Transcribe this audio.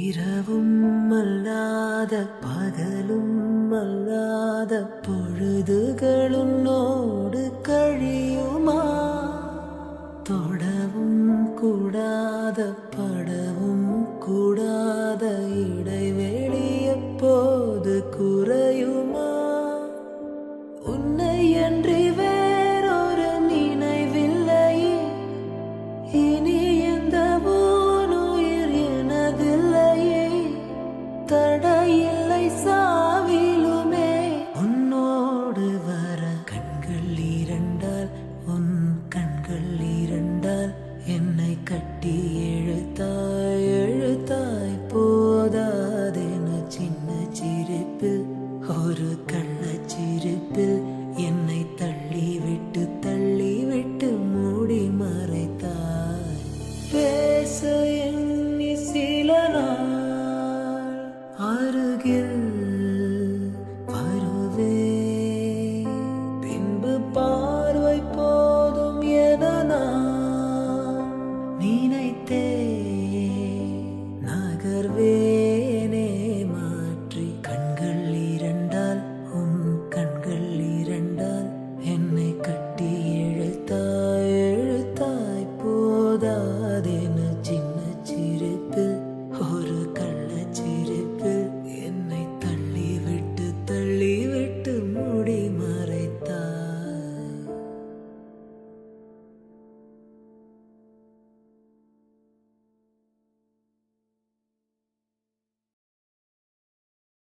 இரவும் அல்லாத பகலும் அல்லாத பொழுதுகளுன்னோடு கழியுமா? தொடவும் கூடாத படவும் கூடாத இடைவெளி எப்போது குறையுமா? உன்னை அன்றி வேறொரு நினைவில்லையே, இனி எந்த உயிர் எனதில்லையே, தடையில்லை சாவிலுமே. உன்னோடு வர கண்கள் இரண்டால், உன் கண்கள் இரண்டால் என்னை கட்டி எழுத்தாய் எழுத்தாய் போதாதென சின்ன சிரிப்பில், ஒரு கள்ளச்சிரிப்பில் என்னை தள்ளிவிட்டு மூடி மறைத்தாய். பேச எண்ணி சில நாள் அருகில்